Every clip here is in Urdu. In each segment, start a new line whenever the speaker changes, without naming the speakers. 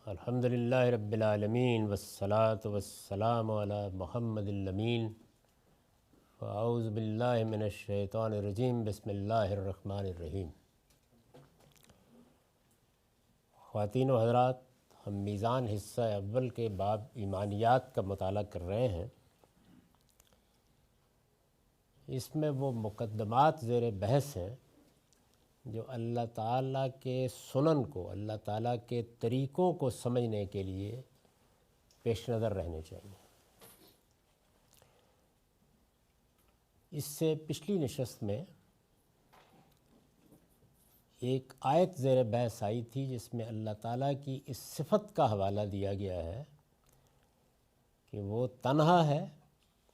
الحمدللہ رب العالمین والصلاة والسلام علی محمد الامین فاعوذ باللہ من الشیطان الرجیم بسم اللہ الرحمن الرحیم۔ خواتین و حضرات، ہم میزان حصہ اول کے باب ایمانیات کا مطالعہ کر رہے ہیں۔ اس میں وہ مقدمات زیر بحث ہیں جو اللہ تعالیٰ کے سنن کو، اللہ تعالیٰ کے طریقوں کو سمجھنے کے لیے پیش نظر رہنے چاہیے۔ اس سے پچھلی نشست میں ایک آیت زیر بحث آئی تھی جس میں اللہ تعالیٰ کی اس صفت کا حوالہ دیا گیا ہے کہ وہ تنہا ہے،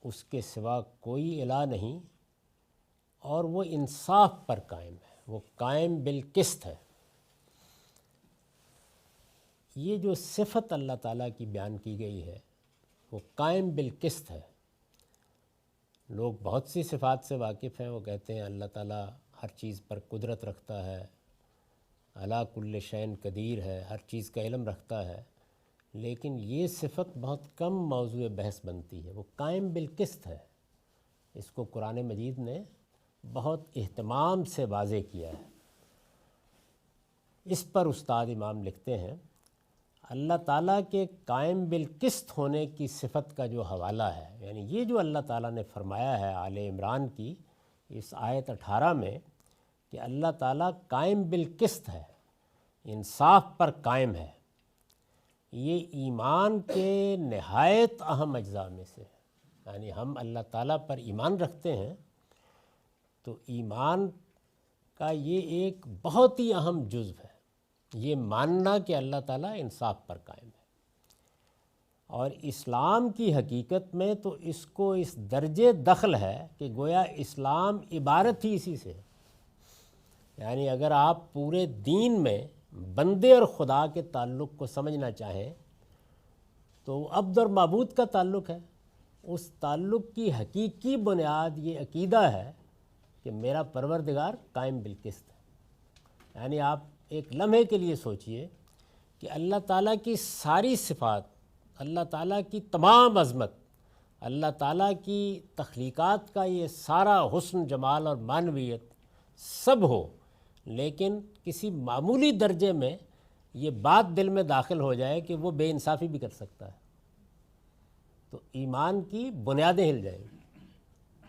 اس کے سوا کوئی الہ نہیں، اور وہ انصاف پر قائم ہے، وہ قائم بالقسط ہے۔ یہ جو صفت اللہ تعالیٰ کی بیان کی گئی ہے وہ قائم بالقسط ہے۔ لوگ بہت سی صفات سے واقف ہیں، وہ کہتے ہیں اللہ تعالیٰ ہر چیز پر قدرت رکھتا ہے، علی کل شیء قدیر ہے، ہر چیز کا علم رکھتا ہے، لیکن یہ صفت بہت کم موضوع بحث بنتی ہے۔ وہ قائم بالقسط ہے، اس کو قرآن مجید نے بہت اہتمام سے واضح کیا ہے۔ اس پر استاد امام لکھتے ہیں، اللہ تعالیٰ کے قائم بالقسط ہونے کی صفت کا جو حوالہ ہے، یعنی یہ جو اللہ تعالیٰ نے فرمایا ہے آل عمران کی اس آیت 18 میں کہ اللہ تعالیٰ قائم بالقسط ہے، انصاف پر قائم ہے، یہ ایمان کے نہایت اہم اجزاء میں سے ہے۔ یعنی ہم اللہ تعالیٰ پر ایمان رکھتے ہیں تو ایمان کا یہ ایک بہت ہی اہم جزو ہے، یہ ماننا کہ اللہ تعالیٰ انصاف پر قائم ہے۔ اور اسلام کی حقیقت میں تو اس کو اس درجے دخل ہے کہ گویا اسلام عبارت ہی اسی سے ہے۔ یعنی اگر آپ پورے دین میں بندے اور خدا کے تعلق کو سمجھنا چاہیں تو عبد اور معبود کا تعلق ہے۔ اس تعلق کی حقیقی بنیاد یہ عقیدہ ہے کہ میرا پروردگار قائم بالقسط ہے۔ یعنی آپ ایک لمحے کے لیے سوچئے کہ اللہ تعالیٰ کی ساری صفات، اللہ تعالیٰ کی تمام عظمت، اللہ تعالیٰ کی تخلیقات کا یہ سارا حسن، جمال اور معنویت سب ہو، لیکن کسی معمولی درجے میں یہ بات دل میں داخل ہو جائے کہ وہ بے انصافی بھی کر سکتا ہے، تو ایمان کی بنیادیں ہل جائیں گی،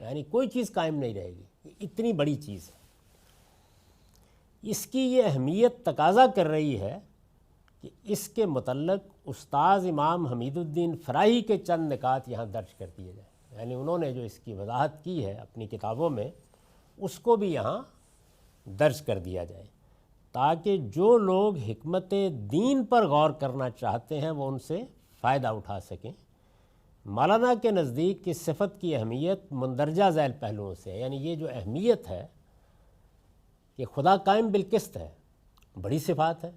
یعنی کوئی چیز قائم نہیں رہے گی۔ یہ اتنی بڑی چیز ہے، اس کی یہ اہمیت تقاضا کر رہی ہے کہ اس کے متعلق استاذ امام حمید الدین فراہی کے چند نکات یہاں درج کر دیے جائیں۔ یعنی انہوں نے جو اس کی وضاحت کی ہے اپنی کتابوں میں، اس کو بھی یہاں درج کر دیا جائے تاکہ جو لوگ حکمت دین پر غور کرنا چاہتے ہیں وہ ان سے فائدہ اٹھا سکیں۔ مولانا کے نزدیک اس صفت کی اہمیت مندرجہ ذیل پہلوؤں سے ہے۔ یعنی یہ جو اہمیت ہے کہ خدا قائم بالقسط ہے، بڑی صفات ہے،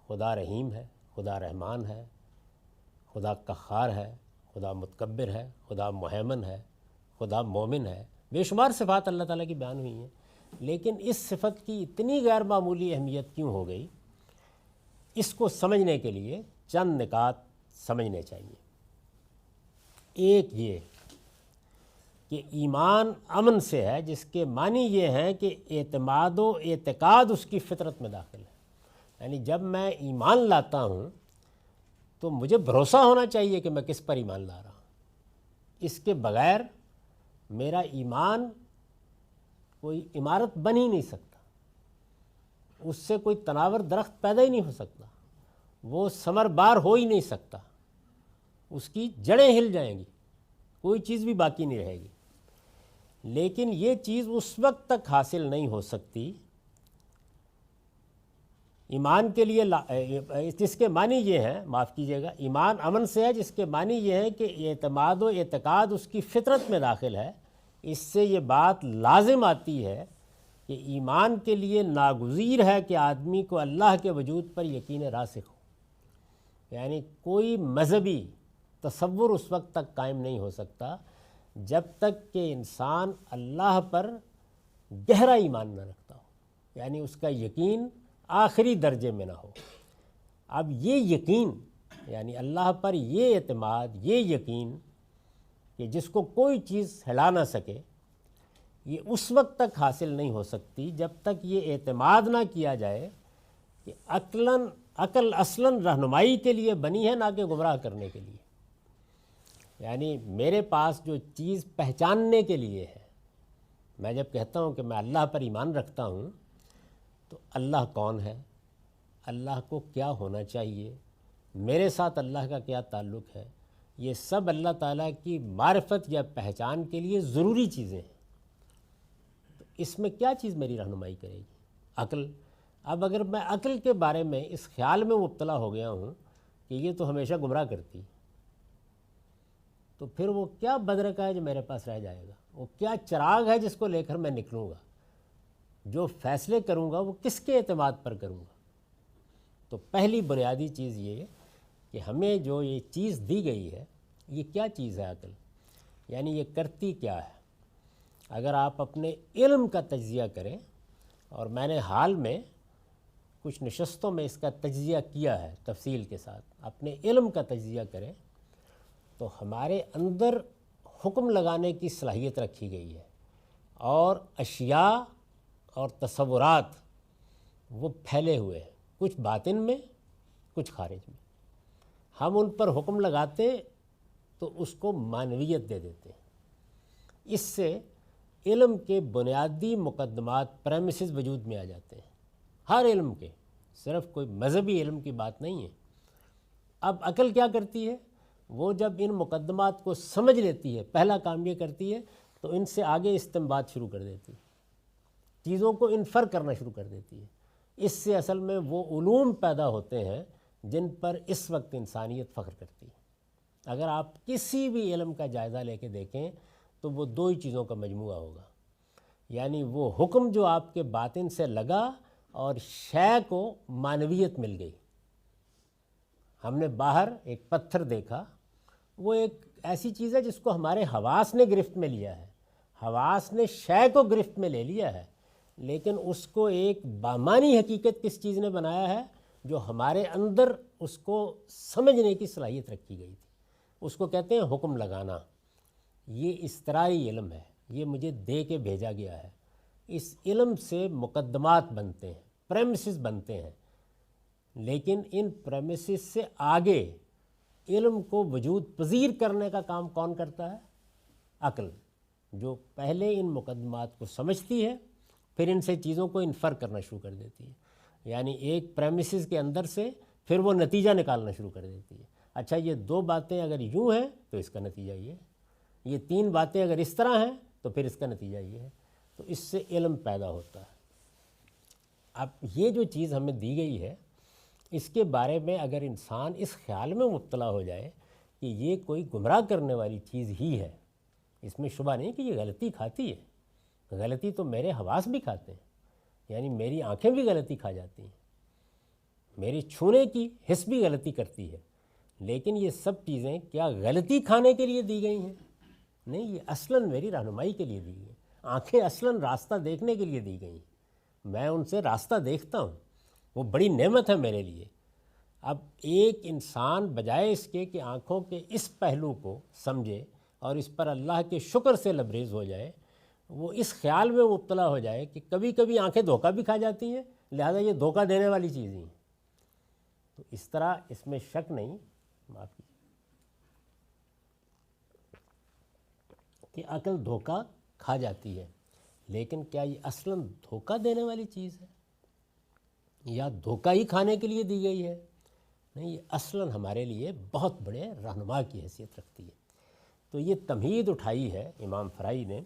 خدا رحیم ہے، خدا رحمان ہے، خدا قہار ہے، خدا متکبر ہے، خدا مہیمن ہے، خدا مومن ہے، بے شمار صفات اللہ تعالیٰ کی بیان ہوئی ہیں، لیکن اس صفت کی اتنی غیر معمولی اہمیت کیوں ہو گئی؟ اس کو سمجھنے کے لیے چند نکات سمجھنے چاہیے۔ ایک یہ کہ ایمان امن سے ہے، جس کے معنی یہ ہیں کہ اعتماد و اعتقاد اس کی فطرت میں داخل ہے۔ یعنی جب میں ایمان لاتا ہوں تو مجھے بھروسہ ہونا چاہیے کہ میں کس پر ایمان لا رہا ہوں۔ اس کے بغیر میرا ایمان کوئی عمارت بن ہی نہیں سکتا، اس سے کوئی تناور درخت پیدا ہی نہیں ہو سکتا، وہ ثمر بار ہو ہی نہیں سکتا، اس کی جڑیں ہل جائیں گی، کوئی چیز بھی باقی نہیں رہے گی۔ لیکن یہ چیز اس وقت تک حاصل نہیں ہو سکتی ایمان کے لیے جس کے معنی یہ ہے، معاف کیجیے گا، ایمان امن سے ہے جس کے معنی یہ ہے کہ اعتماد و اعتقاد اس کی فطرت میں داخل ہے۔ اس سے یہ بات لازم آتی ہے کہ ایمان کے لیے ناگزیر ہے کہ آدمی کو اللہ کے وجود پر یقین راسخ ہو۔ یعنی کوئی مذہبی تصور اس وقت تک قائم نہیں ہو سکتا جب تک کہ انسان اللہ پر گہرا ایمان نہ رکھتا ہو، یعنی اس کا یقین آخری درجے میں نہ ہو۔ اب یہ یقین یعنی اللہ پر یہ اعتماد، یہ یقین کہ جس کو کوئی چیز ہلا نہ سکے، یہ اس وقت تک حاصل نہیں ہو سکتی جب تک یہ اعتماد نہ کیا جائے کہ عقل اصلاً رہنمائی کے لیے بنی ہے، نہ کہ گمراہ کرنے کے لیے۔ یعنی میرے پاس جو چیز پہچاننے کے لیے ہے، میں جب کہتا ہوں کہ میں اللہ پر ایمان رکھتا ہوں تو اللہ کون ہے، اللہ کو کیا ہونا چاہیے، میرے ساتھ اللہ کا کیا تعلق ہے، یہ سب اللہ تعالیٰ کی معرفت یا پہچان کے لیے ضروری چیزیں ہیں۔ تو اس میں کیا چیز میری رہنمائی کرے گی؟ عقل۔ اب اگر میں عقل کے بارے میں اس خیال میں مبتلا ہو گیا ہوں کہ یہ تو ہمیشہ گمراہ کرتی، تو پھر وہ کیا بدرکا ہے جو میرے پاس رہ جائے گا؟ وہ کیا چراغ ہے جس کو لے کر میں نکلوں گا؟ جو فیصلے کروں گا وہ کس کے اعتماد پر کروں گا؟ تو پہلی بنیادی چیز یہ کہ ہمیں جو یہ چیز دی گئی ہے، یہ کیا چیز ہے عقل؟ یعنی یہ کرتی کیا ہے؟ اگر آپ اپنے علم کا تجزیہ کریں، اور میں نے حال میں کچھ نشستوں میں اس کا تجزیہ کیا ہے تفصیل کے ساتھ، اپنے علم کا تجزیہ کریں تو ہمارے اندر حکم لگانے کی صلاحیت رکھی گئی ہے، اور اشیاء اور تصورات وہ پھیلے ہوئے ہیں، کچھ باطن میں کچھ خارج میں۔ ہم ان پر حکم لگاتے تو اس کو معنویت دے دیتے ہیں۔ اس سے علم کے بنیادی مقدمات پریمیسز وجود میں آ جاتے ہیں، ہر علم کے، صرف کوئی مذہبی علم کی بات نہیں ہے۔ اب عقل کیا کرتی ہے؟ وہ جب ان مقدمات کو سمجھ لیتی ہے، پہلا کام یہ کرتی ہے تو ان سے آگے استنباط شروع کر دیتی ہے، چیزوں کو انفر کرنا شروع کر دیتی ہے۔ اس سے اصل میں وہ علوم پیدا ہوتے ہیں جن پر اس وقت انسانیت فخر کرتی ہے۔ اگر آپ کسی بھی علم کا جائزہ لے کے دیکھیں تو وہ دو ہی چیزوں کا مجموعہ ہوگا، یعنی وہ حکم جو آپ کے باطن سے لگا اور شے کو معنویت مل گئی۔ ہم نے باہر ایک پتھر دیکھا، وہ ایک ایسی چیز ہے جس کو ہمارے حواس نے گرفت میں لیا ہے، حواس نے شے کو گرفت میں لے لیا ہے، لیکن اس کو ایک بامانی حقیقت کس چیز نے بنایا ہے جو ہمارے اندر اس کو سمجھنے کی صلاحیت رکھی گئی تھی۔ اس کو کہتے ہیں حکم لگانا۔ یہ استرائی علم ہے، یہ مجھے دے کے بھیجا گیا ہے۔ اس علم سے مقدمات بنتے ہیں، پریمیسز بنتے ہیں، لیکن ان پریمیسز سے آگے علم کو وجود پذیر کرنے کا کام کون کرتا ہے؟ عقل، جو پہلے ان مقدمات کو سمجھتی ہے، پھر ان سے چیزوں کو انفر کرنا شروع کر دیتی ہے۔ یعنی ایک پریمیسز کے اندر سے پھر وہ نتیجہ نکالنا شروع کر دیتی ہے۔ اچھا، یہ دو باتیں اگر یوں ہیں تو اس کا نتیجہ یہ تین باتیں اگر اس طرح ہیں تو پھر اس کا نتیجہ یہ ہے۔ تو اس سے علم پیدا ہوتا ہے۔ اب یہ جو چیز ہمیں دی گئی ہے، اس کے بارے میں اگر انسان اس خیال میں مبتلا ہو جائے کہ یہ کوئی گمراہ کرنے والی چیز ہی ہے، اس میں شبہ نہیں کہ یہ غلطی کھاتی ہے، غلطی تو میرے حواس بھی کھاتے ہیں، یعنی میری آنکھیں بھی غلطی کھا جاتی ہیں، میری چھونے کی حس بھی غلطی کرتی ہے، لیکن یہ سب چیزیں کیا غلطی کھانے کے لیے دی گئی ہیں؟ نہیں، یہ اصلاً میری رہنمائی کے لیے دی گئی ہیں۔ آنکھیں اصلاً راستہ دیکھنے کے لیے دی گئی ہیں، میں ان سے راستہ دیکھتا ہوں، وہ بڑی نعمت ہے میرے لیے۔ اب ایک انسان بجائے اس کے کہ آنکھوں کے اس پہلو کو سمجھے اور اس پر اللہ کے شکر سے لبریز ہو جائے، وہ اس خیال میں مبتلا ہو جائے کہ کبھی کبھی آنکھیں دھوکہ بھی کھا جاتی ہیں، لہذا یہ دھوکہ دینے والی چیزیں ہیں۔ تو اس طرح اس میں شک نہیں، معاف کیجیے، کہ عقل دھوکہ کھا جاتی ہے، لیکن کیا یہ اصلاً دھوکہ دینے والی چیز ہے یا دھوکہ ہی کھانے کے لیے دی گئی ہے؟ نہیں، یہ اصلاً ہمارے لیے بہت بڑے رہنما کی حیثیت رکھتی ہے۔ تو یہ تمہید اٹھائی ہے امام فرائی نے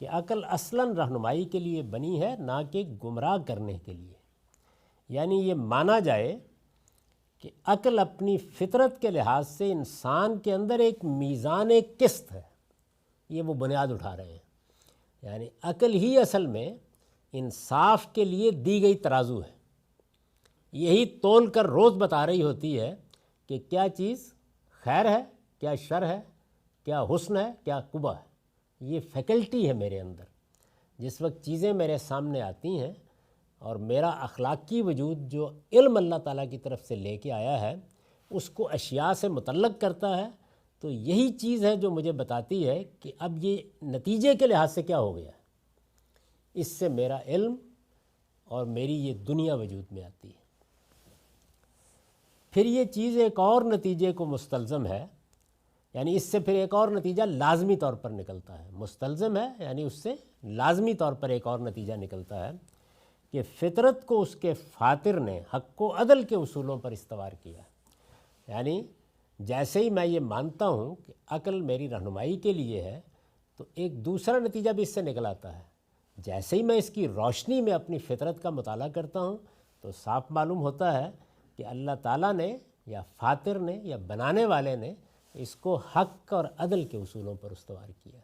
کہ عقل اصلاً رہنمائی کے لیے بنی ہے، نہ کہ گمراہ کرنے کے لیے۔ یعنی یہ مانا جائے کہ عقل اپنی فطرت کے لحاظ سے انسان کے اندر ایک میزان قسط ہے، یہ وہ بنیاد اٹھا رہے ہیں۔ یعنی عقل ہی اصل میں انصاف کے لیے دی گئی ترازو ہے، یہی تول کر روز بتا رہی ہوتی ہے کہ کیا چیز خیر ہے، کیا شر ہے، کیا حسن ہے، کیا قبح ہے۔ یہ فیکلٹی ہے میرے اندر۔ جس وقت چیزیں میرے سامنے آتی ہیں اور میرا اخلاقی وجود جو علم اللہ تعالیٰ کی طرف سے لے کے آیا ہے اس کو اشیاء سے متعلق کرتا ہے، تو یہی چیز ہے جو مجھے بتاتی ہے کہ اب یہ نتیجے کے لحاظ سے کیا ہو گیا ہے، اس سے میرا علم اور میری یہ دنیا وجود میں آتی ہے۔ پھر یہ چیز ایک اور نتیجے کو مستلزم ہے، یعنی اس سے پھر ایک اور نتیجہ لازمی طور پر نکلتا ہے، مستلزم ہے یعنی اس سے لازمی طور پر ایک اور نتیجہ نکلتا ہے کہ فطرت کو اس کے فاطر نے حق و عدل کے اصولوں پر استوار کیا۔ یعنی جیسے ہی میں یہ مانتا ہوں کہ عقل میری رہنمائی کے لیے ہے، تو ایک دوسرا نتیجہ بھی اس سے نکل آتا ہے۔ جیسے ہی میں اس کی روشنی میں اپنی فطرت کا مطالعہ کرتا ہوں تو صاف معلوم ہوتا ہے کہ اللہ تعالیٰ نے یا فاطر نے یا بنانے والے نے اس کو حق اور عدل کے اصولوں پر استوار کیا۔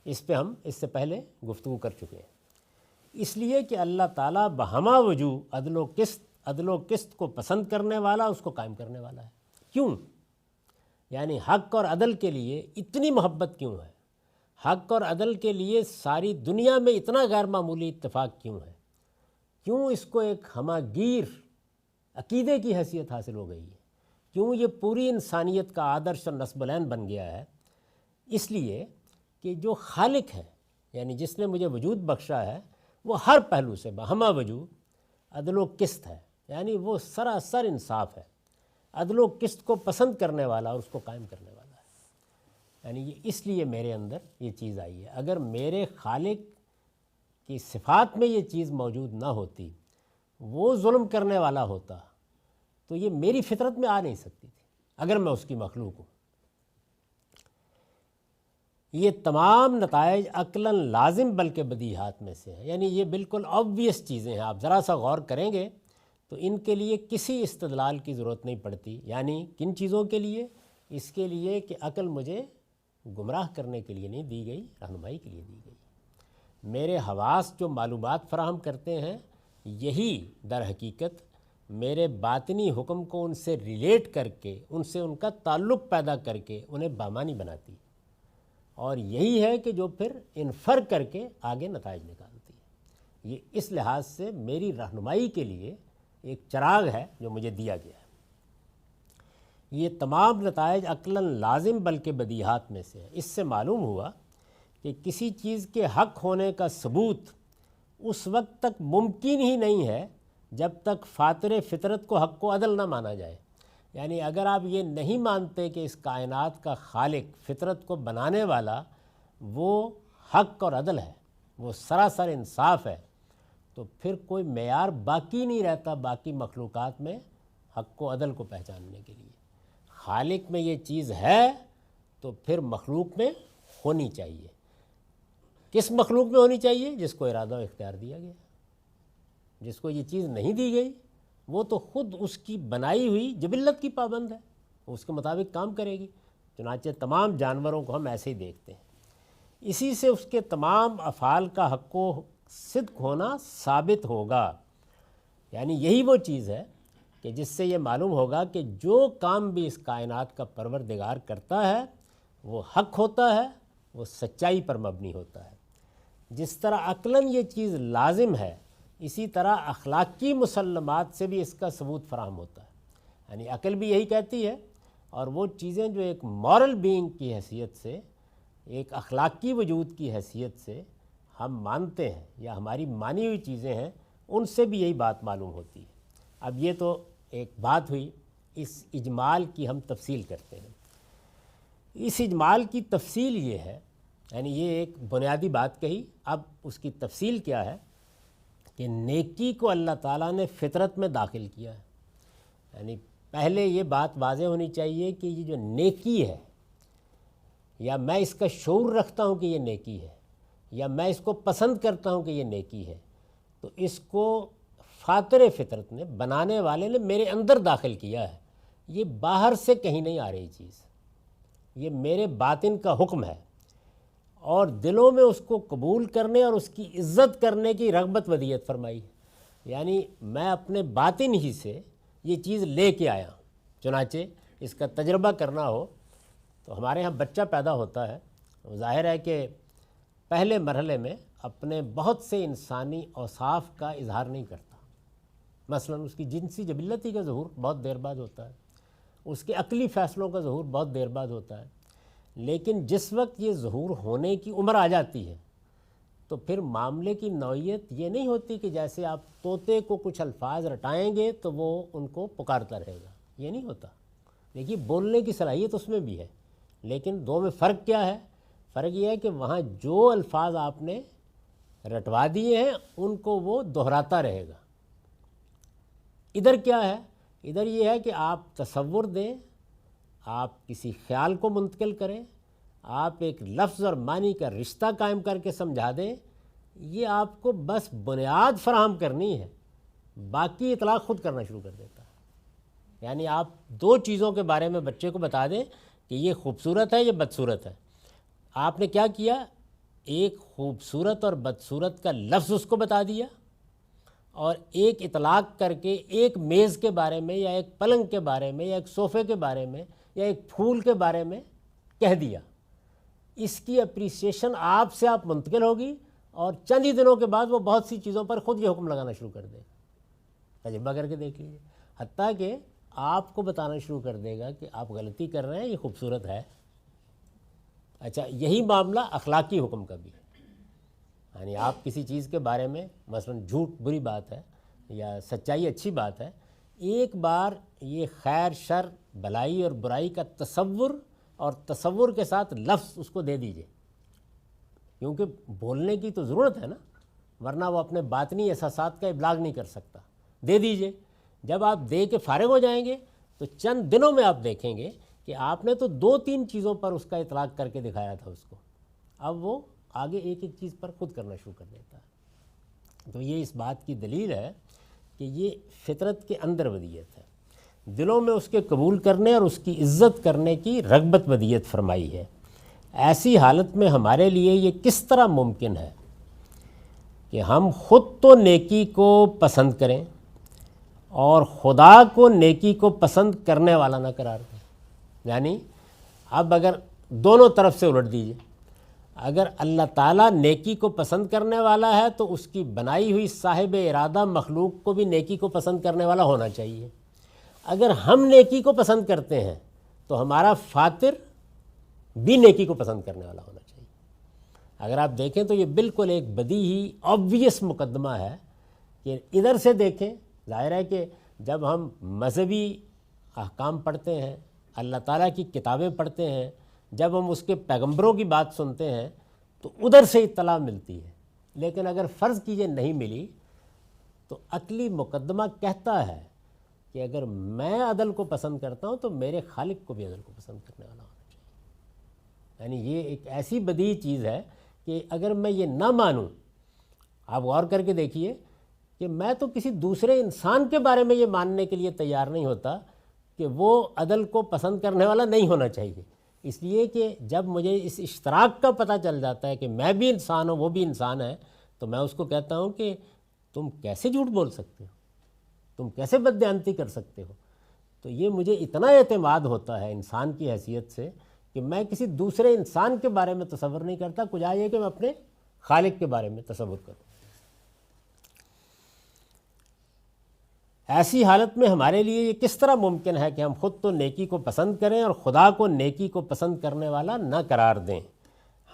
اس پہ ہم اس سے پہلے گفتگو کر چکے ہیں۔ اس لیے کہ اللہ تعالیٰ بہما وجوہ عدل و قسط کو پسند کرنے والا، اس کو قائم کرنے والا ہے۔ کیوں؟ یعنی حق اور عدل کے لیے اتنی محبت کیوں ہے؟ حق اور عدل کے لیے ساری دنیا میں اتنا غیر معمولی اتفاق کیوں ہے؟ کیوں اس کو ایک ہماگیر عقیدے کی حیثیت حاصل ہو گئی ہے؟ کیوں یہ پوری انسانیت کا آدرش اور نصب العین بن گیا ہے؟ اس لیے کہ جو خالق ہے، یعنی جس نے مجھے وجود بخشا ہے، وہ ہر پہلو سے بہما وجوہ عدل و قسط ہے، یعنی وہ سراسر انصاف ہے، عدل و قسط کو پسند کرنے والا اور اس کو قائم کرنے والا ہے۔ یعنی یہ اس لیے میرے اندر یہ چیز آئی ہے۔ اگر میرے خالق کی صفات میں یہ چیز موجود نہ ہوتی، وہ ظلم کرنے والا ہوتا، تو یہ میری فطرت میں آ نہیں سکتی تھی اگر میں اس کی مخلوق ہوں۔ یہ تمام نتائج عقلاً لازم بلکہ بدیہات میں سے ہیں، یعنی یہ بالکل آبویس چیزیں ہیں، آپ ذرا سا غور کریں گے تو ان کے لیے کسی استدلال کی ضرورت نہیں پڑتی۔ یعنی کن چیزوں کے لیے؟ اس کے لیے کہ عقل مجھے گمراہ کرنے کے لیے نہیں دی گئی، رہنمائی کے لیے دی گئی۔ میرے حواس جو معلومات فراہم کرتے ہیں، یہی در حقیقت میرے باطنی حکم کو ان سے ریلیٹ کر کے، ان سے ان کا تعلق پیدا کر کے انہیں بامانی بناتی، اور یہی ہے کہ جو پھر انفر کر کے آگے نتائج نکالتی ہے۔ یہ اس لحاظ سے میری رہنمائی کے لیے ایک چراغ ہے جو مجھے دیا گیا ہے۔ یہ تمام نتائج عقلاً لازم بلکہ بدیہات میں سے ہے۔ اس سے معلوم ہوا کہ کسی چیز کے حق ہونے کا ثبوت اس وقت تک ممکن ہی نہیں ہے جب تک فاطر فطرت کو حق و عدل نہ مانا جائے۔ یعنی اگر آپ یہ نہیں مانتے کہ اس کائنات کا خالق، فطرت کو بنانے والا، وہ حق اور عدل ہے، وہ سراسر انصاف ہے، تو پھر کوئی معیار باقی نہیں رہتا باقی مخلوقات میں حق و عدل کو پہچاننے کے لیے۔ خالق میں یہ چیز ہے تو پھر مخلوق میں ہونی چاہیے۔ کس مخلوق میں ہونی چاہیے؟ جس کو ارادہ و اختیار دیا گیا۔ جس کو یہ چیز نہیں دی گئی، وہ تو خود اس کی بنائی ہوئی جبلت کی پابند ہے، وہ اس کے مطابق کام کرے گی۔ چنانچہ تمام جانوروں کو ہم ایسے ہی دیکھتے ہیں۔ اسی سے اس کے تمام افعال کا حق و صدق ہونا ثابت ہوگا۔ یعنی یہی وہ چیز ہے کہ جس سے یہ معلوم ہوگا کہ جو کام بھی اس کائنات کا پروردگار کرتا ہے وہ حق ہوتا ہے، وہ سچائی پر مبنی ہوتا ہے۔ جس طرح عقلاً یہ چیز لازم ہے، اسی طرح اخلاقی مسلمات سے بھی اس کا ثبوت فراہم ہوتا ہے۔ یعنی عقل بھی یہی کہتی ہے، اور وہ چیزیں جو ایک مورل بینگ کی حیثیت سے، ایک اخلاقی وجود کی حیثیت سے ہم مانتے ہیں یا ہماری مانی ہوئی چیزیں ہیں، ان سے بھی یہی بات معلوم ہوتی ہے۔ اب یہ تو ایک بات ہوئی، اس اجمال کی ہم تفصیل کرتے ہیں۔ اس اجمال کی تفصیل یہ ہے، یعنی یہ ایک بنیادی بات کہی، اب اس کی تفصیل کیا ہے کہ نیکی کو اللہ تعالیٰ نے فطرت میں داخل کیا ہے۔ یعنی پہلے یہ بات واضح ہونی چاہیے کہ یہ جو نیکی ہے، یا میں اس کا شعور رکھتا ہوں کہ یہ نیکی ہے، یا میں اس کو پسند کرتا ہوں کہ یہ نیکی ہے، تو اس کو فاطر فطرت نے، بنانے والے نے میرے اندر داخل کیا ہے۔ یہ باہر سے کہیں نہیں آ رہی چیز، یہ میرے باطن کا حکم ہے، اور دلوں میں اس کو قبول کرنے اور اس کی عزت کرنے کی رغبت ودیت فرمائی ہے۔ یعنی میں اپنے باطن ہی سے یہ چیز لے کے آیا ہوں۔ چنانچہ اس کا تجربہ کرنا ہو تو ہمارے ہاں بچہ پیدا ہوتا ہے، ظاہر ہے کہ پہلے مرحلے میں اپنے بہت سے انسانی اوصاف کا اظہار نہیں کرتا۔ مثلاً اس کی جنسی جبلتی کا ظہور بہت دیر بعد ہوتا ہے، اس کے عقلی فیصلوں کا ظہور بہت دیر بعد ہوتا ہے، لیکن جس وقت یہ ظہور ہونے کی عمر آ جاتی ہے تو پھر معاملے کی نوعیت یہ نہیں ہوتی کہ جیسے آپ طوطے کو کچھ الفاظ رٹائیں گے تو وہ ان کو پکارتا رہے گا، یہ نہیں ہوتا۔ دیکھیے بولنے کی صلاحیت اس میں بھی ہے، لیکن دو میں فرق کیا ہے؟ فرق یہ ہے کہ وہاں جو الفاظ آپ نے رٹوا دیے ہیں ان کو وہ دہراتا رہے گا۔ ادھر کیا ہے؟ ادھر یہ ہے کہ آپ تصور دیں، آپ کسی خیال کو منتقل کریں، آپ ایک لفظ اور معنی کا رشتہ قائم کر کے سمجھا دیں، یہ آپ کو بس بنیاد فراہم کرنی ہے، باقی اطلاق خود کرنا شروع کر دیتا ہے۔ یعنی آپ دو چیزوں کے بارے میں بچے کو بتا دیں کہ یہ خوبصورت ہے، یہ بدصورت ہے۔ آپ نے کیا کیا؟ ایک خوبصورت اور بدصورت کا لفظ اس کو بتا دیا، اور ایک اطلاق کر کے ایک میز کے بارے میں یا ایک پلنگ کے بارے میں یا ایک صوفے کے بارے میں یا ایک پھول کے بارے میں کہہ دیا۔ اس کی اپریسیشن آپ سے آپ منتقل ہوگی، اور چند ہی دنوں کے بعد وہ بہت سی چیزوں پر خود یہ حکم لگانا شروع کر دے گا۔ تجربہ کر کے دیکھ لیجیے، حتیٰ کہ آپ کو بتانا شروع کر دے گا کہ آپ غلطی کر رہے ہیں، یہ خوبصورت ہے۔ اچھا، یہی معاملہ اخلاقی حکم کا بھی ہے۔ یعنی آپ کسی چیز کے بارے میں، مثلا جھوٹ بری بات ہے یا سچائی اچھی بات ہے، ایک بار یہ خیر شر بھلائی اور برائی کا تصور، اور تصور کے ساتھ لفظ اس کو دے دیجئے، کیونکہ بولنے کی تو ضرورت ہے نا، ورنہ وہ اپنے باطنی احساسات کا ابلاغ نہیں کر سکتا۔ دے دیجئے۔ جب آپ دے کے فارغ ہو جائیں گے تو چند دنوں میں آپ دیکھیں گے کہ آپ نے تو دو تین چیزوں پر اس کا اطلاق کر کے دکھایا تھا اس کو، اب وہ آگے ایک ایک چیز پر خود کرنا شروع کر دیتا ہے۔ تو یہ اس بات کی دلیل ہے کہ یہ فطرت کے اندر ودیت ہے، دلوں میں اس کے قبول کرنے اور اس کی عزت کرنے کی رغبت ودیت فرمائی ہے۔ ایسی حالت میں ہمارے لیے یہ کس طرح ممکن ہے کہ ہم خود تو نیکی کو پسند کریں اور خدا کو نیکی کو پسند کرنے والا نہ قرار دیں؟ یعنی اب اگر دونوں طرف سے الٹ دیجئے، اگر اللہ تعالیٰ نیکی کو پسند کرنے والا ہے تو اس کی بنائی ہوئی صاحب ارادہ مخلوق کو بھی نیکی کو پسند کرنے والا ہونا چاہیے۔ اگر ہم نیکی کو پسند کرتے ہیں تو ہمارا فاطر بھی نیکی کو پسند کرنے والا ہونا چاہیے۔ اگر آپ دیکھیں تو یہ بالکل ایک بدیہی آبویس مقدمہ ہے کہ ادھر سے دیکھیں، ظاہر ہے کہ جب ہم مذہبی احکام پڑھتے ہیں، اللہ تعالیٰ کی کتابیں پڑھتے ہیں، جب ہم اس کے پیغمبروں کی بات سنتے ہیں تو ادھر سے اطلاع ملتی ہے، لیکن اگر فرض کیجئے نہیں ملی تو عقلی مقدمہ کہتا ہے کہ اگر میں عدل کو پسند کرتا ہوں تو میرے خالق کو بھی عدل کو پسند کرنے والا ہونا چاہیے۔ یعنی یہ ایک ایسی بدیہی چیز ہے کہ اگر میں یہ نہ مانوں، آپ غور کر کے دیکھیے کہ میں تو کسی دوسرے انسان کے بارے میں یہ ماننے کے لیے تیار نہیں ہوتا کہ وہ عدل کو پسند کرنے والا نہیں ہونا چاہیے، اس لیے کہ جب مجھے اس اشتراک کا پتہ چل جاتا ہے کہ میں بھی انسان ہوں وہ بھی انسان ہے، تو میں اس کو کہتا ہوں کہ تم کیسے جھوٹ بول سکتے ہو، تم کیسے بددیانتی کر سکتے ہو۔ تو یہ مجھے اتنا اعتماد ہوتا ہے انسان کی حیثیت سے کہ میں کسی دوسرے انسان کے بارے میں تصور نہیں کرتا، کجا یہ کہ میں اپنے خالق کے بارے میں تصور کروں۔ ایسی حالت میں ہمارے لیے یہ کس طرح ممکن ہے کہ ہم خود تو نیکی کو پسند کریں اور خدا کو نیکی کو پسند کرنے والا نہ قرار دیں؟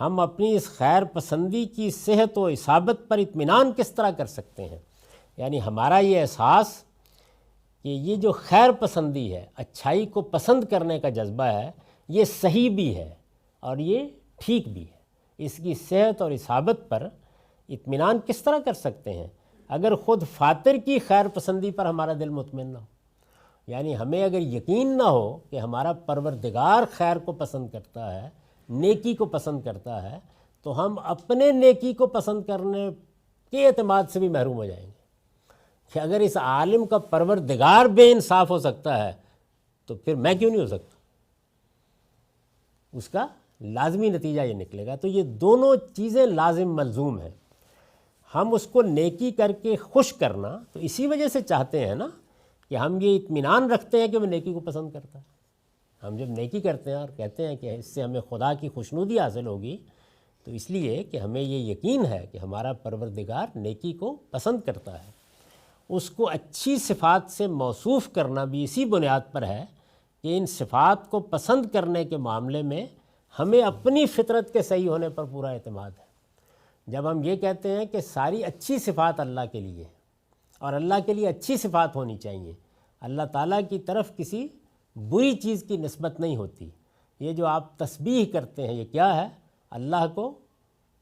ہم اپنی اس خیر پسندی کی صحت و اصابت پر اطمینان کس طرح کر سکتے ہیں؟ یعنی ہمارا یہ احساس کہ یہ جو خیر پسندی ہے، اچھائی کو پسند کرنے کا جذبہ ہے، یہ صحیح بھی ہے اور یہ ٹھیک بھی ہے، اس کی صحت اور اصابت پر اطمینان کس طرح کر سکتے ہیں اگر خود فاطر کی خیر پسندی پر ہمارا دل مطمئن نہ ہو؟ یعنی ہمیں اگر یقین نہ ہو کہ ہمارا پروردگار خیر کو پسند کرتا ہے، نیکی کو پسند کرتا ہے، تو ہم اپنے نیکی کو پسند کرنے کے اعتماد سے بھی محروم ہو جائیں گے کہ اگر اس عالم کا پروردگار بے انصاف ہو سکتا ہے تو پھر میں کیوں نہیں ہو سکتا؟ اس کا لازمی نتیجہ یہ نکلے گا۔ تو یہ دونوں چیزیں لازم ملزوم ہیں۔ ہم اس کو نیکی کر کے خوش کرنا تو اسی وجہ سے چاہتے ہیں نا کہ ہم یہ اطمینان رکھتے ہیں کہ وہ نیکی کو پسند کرتا ہے۔ ہم جب نیکی کرتے ہیں اور کہتے ہیں کہ اس سے ہمیں خدا کی خوشنودی حاصل ہوگی، تو اس لیے کہ ہمیں یہ یقین ہے کہ ہمارا پروردگار نیکی کو پسند کرتا ہے، اس کو اچھی صفات سے موصوف کرنا بھی اسی بنیاد پر ہے کہ ان صفات کو پسند کرنے کے معاملے میں ہمیں اپنی فطرت کے صحیح ہونے پر پورا اعتماد ہے۔ جب ہم یہ کہتے ہیں کہ ساری اچھی صفات اللہ کے لیے اور اللہ کے لیے اچھی صفات ہونی چاہیے، اللہ تعالیٰ کی طرف کسی بری چیز کی نسبت نہیں ہوتی، یہ جو آپ تسبیح کرتے ہیں یہ کیا ہے؟ اللہ کو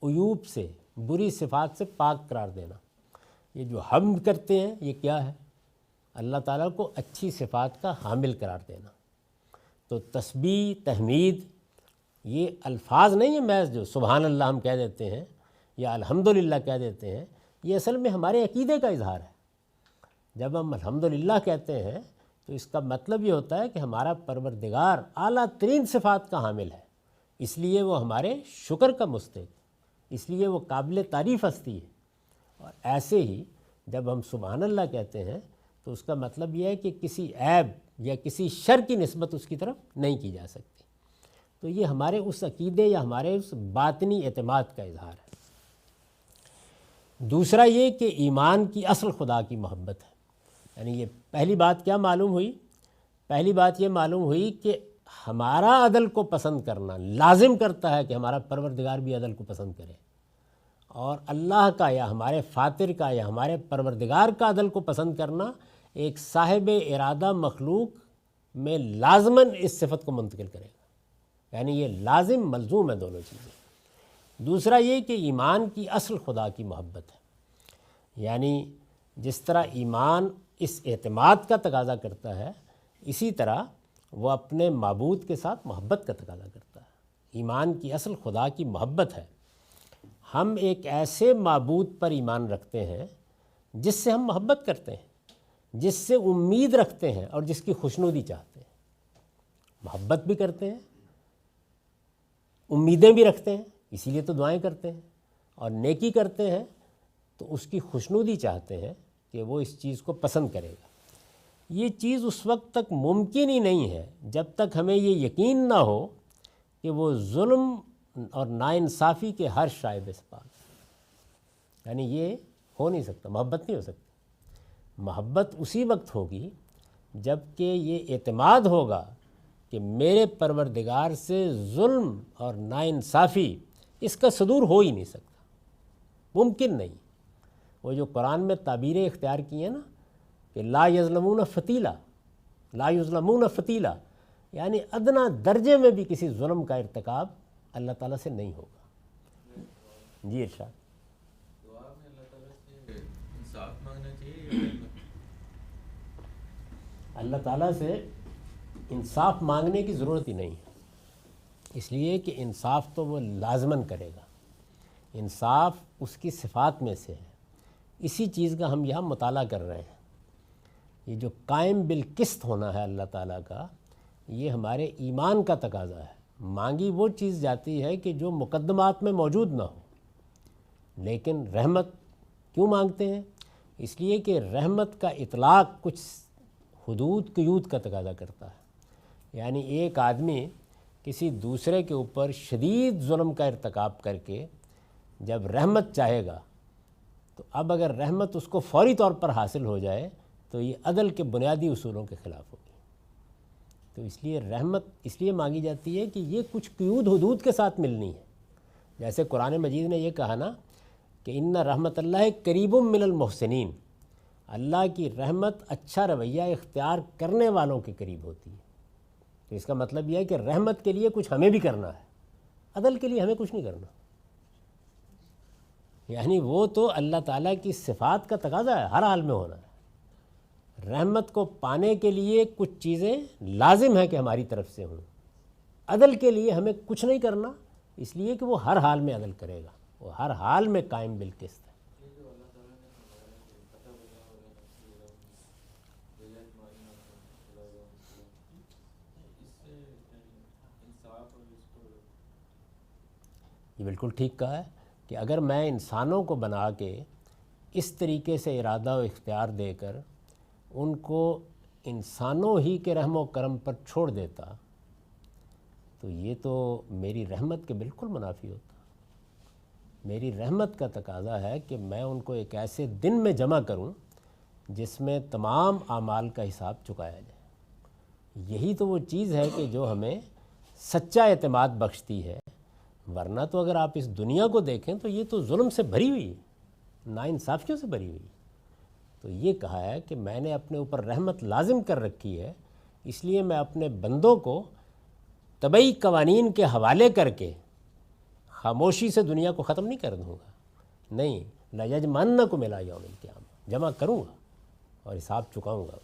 عیوب سے، بری صفات سے پاک قرار دینا۔ یہ جو حمد کرتے ہیں یہ کیا ہے؟ اللہ تعالیٰ کو اچھی صفات کا حامل قرار دینا۔ تو تسبیح، تحمید، یہ الفاظ نہیں ہیں محض جو سبحان اللہ ہم کہہ دیتے ہیں یا الحمدللہ کہہ دیتے ہیں، یہ اصل میں ہمارے عقیدے کا اظہار ہے۔ جب ہم الحمدللہ کہتے ہیں تو اس کا مطلب یہ ہوتا ہے کہ ہمارا پروردگار اعلیٰ ترین صفات کا حامل ہے، اس لیے وہ ہمارے شکر کا مستحق، اس لیے وہ قابل تعریف ہستی ہے۔ اور ایسے ہی جب ہم سبحان اللہ کہتے ہیں تو اس کا مطلب یہ ہے کہ کسی عیب یا کسی شر کی نسبت اس کی طرف نہیں کی جا سکتی۔ تو یہ ہمارے اس عقیدے یا ہمارے اس باطنی اعتماد کا اظہار ہے۔ دوسرا یہ کہ ایمان کی اصل خدا کی محبت ہے، یعنی یہ پہلی بات کیا معلوم ہوئی؟ پہلی بات یہ معلوم ہوئی کہ ہمارا عدل کو پسند کرنا لازم کرتا ہے کہ ہمارا پروردگار بھی عدل کو پسند کرے، اور اللہ کا یا ہمارے فاطر کا یا ہمارے پروردگار کا عدل کو پسند کرنا ایک صاحب ارادہ مخلوق میں لازماً اس صفت کو منتقل کرے گا، یعنی یہ لازم ملزوم ہے دونوں چیزیں۔ دوسرا یہ کہ ایمان کی اصل خدا کی محبت ہے، یعنی جس طرح ایمان اس اعتماد کا تقاضا کرتا ہے اسی طرح وہ اپنے معبود کے ساتھ محبت کا تقاضا کرتا ہے۔ ایمان کی اصل خدا کی محبت ہے، ہم ایک ایسے معبود پر ایمان رکھتے ہیں جس سے ہم محبت کرتے ہیں، جس سے امید رکھتے ہیں اور جس کی خوشنودی چاہتے ہیں۔ محبت بھی کرتے ہیں، امیدیں بھی رکھتے ہیں، اسی لیے تو دعائیں کرتے ہیں، اور نیکی کرتے ہیں تو اس کی خوشنودی چاہتے ہیں کہ وہ اس چیز کو پسند کرے گا۔ یہ چیز اس وقت تک ممکن ہی نہیں ہے جب تک ہمیں یہ یقین نہ ہو کہ وہ ظلم اور ناانصافی کے ہر شائبے سے پاک ہے، یعنی یہ ہو نہیں سکتا، محبت نہیں ہو سکتی۔ محبت اسی وقت ہوگی جب کہ یہ اعتماد ہوگا کہ میرے پروردگار سے ظلم اور ناانصافی اس کا صدور ہو ہی نہیں سکتا، ممکن نہیں۔ وہ جو قرآن میں تعبیریں اختیار کی ہیں نا کہ لا یظلمون فتیلا، لا یظلمون فتیلا، یعنی ادنا درجے میں بھی کسی ظلم کا ارتکاب اللہ تعالیٰ سے نہیں ہوگا۔ جی ارشاد۔
دعا میں اللہ تعالیٰ سے انصاف مانگنا چاہیے یا
اللہ تعالیٰ سے انصاف مانگنے کی ضرورت ہی نہیں ہے، اس لیے کہ انصاف تو وہ لازماً کرے گا، انصاف اس کی صفات میں سے ہے۔ اسی چیز کا ہم یہاں مطالعہ کر رہے ہیں۔ یہ جو قائم بالقسط ہونا ہے اللہ تعالیٰ کا، یہ ہمارے ایمان کا تقاضا ہے۔ مانگی وہ چیز جاتی ہے کہ جو مقدمات میں موجود نہ ہو، لیکن رحمت کیوں مانگتے ہیں؟ اس لیے کہ رحمت کا اطلاق کچھ حدود قیود کا تقاضا کرتا ہے، یعنی ایک آدمی کسی دوسرے کے اوپر شدید ظلم کا ارتکاب کر کے جب رحمت چاہے گا تو اب اگر رحمت اس کو فوری طور پر حاصل ہو جائے تو یہ عدل کے بنیادی اصولوں کے خلاف ہوگی۔ تو اس لیے رحمت اس لیے مانگی جاتی ہے کہ یہ کچھ قیود حدود کے ساتھ ملنی ہے۔ جیسے قرآن مجید نے یہ کہا نا کہ ان رحمت اللہ قریب من المحسنین، اللہ کی رحمت اچھا رویہ اختیار کرنے والوں کے قریب ہوتی ہے۔ تو اس کا مطلب یہ ہے کہ رحمت کے لیے کچھ ہمیں بھی کرنا ہے، عدل کے لیے ہمیں کچھ نہیں کرنا، یعنی وہ تو اللہ تعالیٰ کی صفات کا تقاضا ہے، ہر حال میں ہونا ہے۔ رحمت کو پانے کے لیے کچھ چیزیں لازم ہیں کہ ہماری طرف سے ہوں، عدل کے لیے ہمیں کچھ نہیں کرنا، اس لیے کہ وہ ہر حال میں عدل کرے گا، وہ ہر حال میں قائم بالقسط ہے۔ یہ بالکل ٹھیک کہا ہے کہ اگر میں انسانوں کو بنا کے اس طریقے سے ارادہ و اختیار دے کر ان کو انسانوں ہی کے رحم و کرم پر چھوڑ دیتا تو یہ تو میری رحمت کے بالکل منافی ہوتا۔ میری رحمت کا تقاضا ہے کہ میں ان کو ایک ایسے دن میں جمع کروں جس میں تمام اعمال کا حساب چکایا جائے۔ یہی تو وہ چیز ہے کہ جو ہمیں سچا اعتماد بخشتی ہے، ورنہ تو اگر آپ اس دنیا کو دیکھیں تو یہ تو ظلم سے بھری ہوئی ہے، ناانصافیوں سے بھری ہوئی۔ تو یہ کہا ہے کہ میں نے اپنے اوپر رحمت لازم کر رکھی ہے، اس لیے میں اپنے بندوں کو طبعی قوانین کے حوالے کر کے خاموشی سے دنیا کو ختم نہیں کر دوں گا، نہیں، لَیَجْمَعَنَّکُمْ إِلَىٰ یومِ الْقِیامہ، جمع کروں گا اور حساب چکاؤں گا۔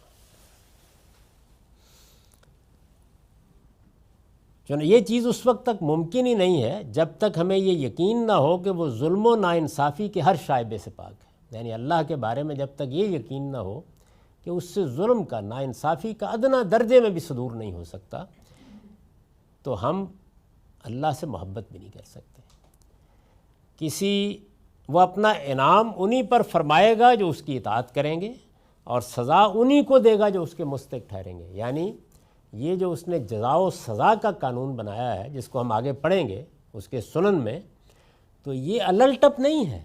چونکہ یہ چیز اس وقت تک ممکن ہی نہیں ہے جب تک ہمیں یہ یقین نہ ہو کہ وہ ظلم و ناانصافی کے ہر شائبے سے پاک ہے۔ یعنی اللہ کے بارے میں جب تک یہ یقین نہ ہو کہ اس سے ظلم کا، ناانصافی کا ادنا درجے میں بھی صدور نہیں ہو سکتا، تو ہم اللہ سے محبت بھی نہیں کر سکتے۔ وہ اپنا انعام انہی پر فرمائے گا جو اس کی اطاعت کریں گے، اور سزا انہی کو دے گا جو اس کے مستحق ٹھہریں گے۔ یعنی یہ جو اس نے جزا و سزا کا قانون بنایا ہے، جس کو ہم آگے پڑھیں گے اس کے سنن میں، تو یہ الٹپ نہیں ہے،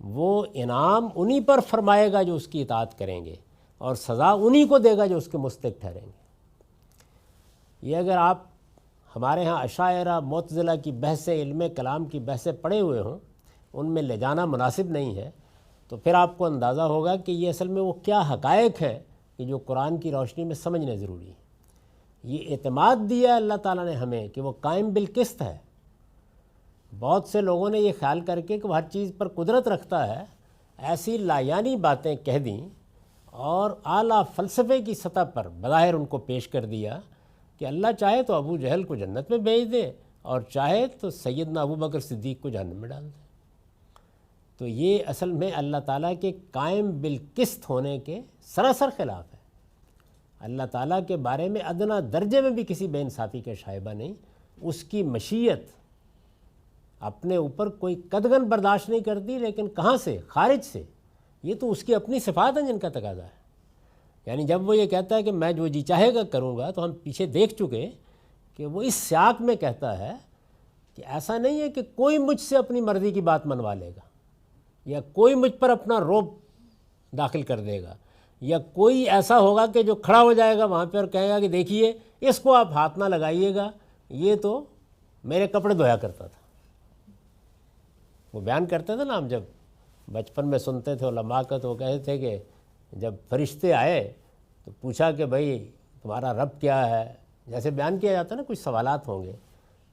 وہ انعام انہی پر فرمائے گا جو اس کی اطاعت کریں گے، اور سزا انہی کو دے گا جو اس کے مستحق ٹھہریں گے۔ یہ اگر آپ ہمارے ہاں اشاعرہ معتزلہ کی بحثیں، علم کلام کی بحثیں پڑھے ہوئے ہوں، ان میں لے جانا مناسب نہیں ہے، تو پھر آپ کو اندازہ ہوگا کہ یہ اصل میں وہ کیا حقائق ہیں کہ جو قرآن کی روشنی میں سمجھنے ضروری ہے۔ یہ اعتماد دیا اللہ تعالیٰ نے ہمیں کہ وہ قائم بالقسط ہے۔ بہت سے لوگوں نے یہ خیال کر کے کہ وہ ہر چیز پر قدرت رکھتا ہے، ایسی لایانی باتیں کہہ دیں اور اعلیٰ فلسفے کی سطح پر بظاہر ان کو پیش کر دیا کہ اللہ چاہے تو ابو جہل کو جنت میں بھیج دے، اور چاہے تو سیدنا ابو بکر صدیق کو جہنم میں ڈال دے۔ تو یہ اصل میں اللہ تعالیٰ کے قائم بالقسط ہونے کے سراسر خلاف ہے۔ اللہ تعالیٰ کے بارے میں ادنا درجے میں بھی کسی بے انصافی کا شائبہ نہیں۔ اس کی مشیت اپنے اوپر کوئی قدغن برداشت نہیں کرتی، لیکن کہاں سے؟ خارج سے۔ یہ تو اس کی اپنی صفات ہیں جن کا تقاضا ہے۔ یعنی جب وہ یہ کہتا ہے کہ میں جو جی چاہے گا کروں گا، تو ہم پیچھے دیکھ چکے کہ وہ اس سیاق میں کہتا ہے کہ ایسا نہیں ہے کہ کوئی مجھ سے اپنی مرضی کی بات منوا لے گا، یا کوئی مجھ پر اپنا روب داخل کر دے گا، یا کوئی ایسا ہوگا کہ جو کھڑا ہو جائے گا وہاں پہ اور کہے گا کہ دیکھیے اس کو آپ ہاتھ نہ لگائیے گا، یہ تو میرے کپڑے دھویا کرتا تھا۔ وہ بیان کرتے تھے نا، ہم جب بچپن میں سنتے تھے علماء کا، تو وہ کہتے تھے کہ جب فرشتے آئے تو پوچھا کہ بھائی تمہارا رب کیا ہے، جیسے بیان کیا جاتا ہے نا، کچھ سوالات ہوں گے،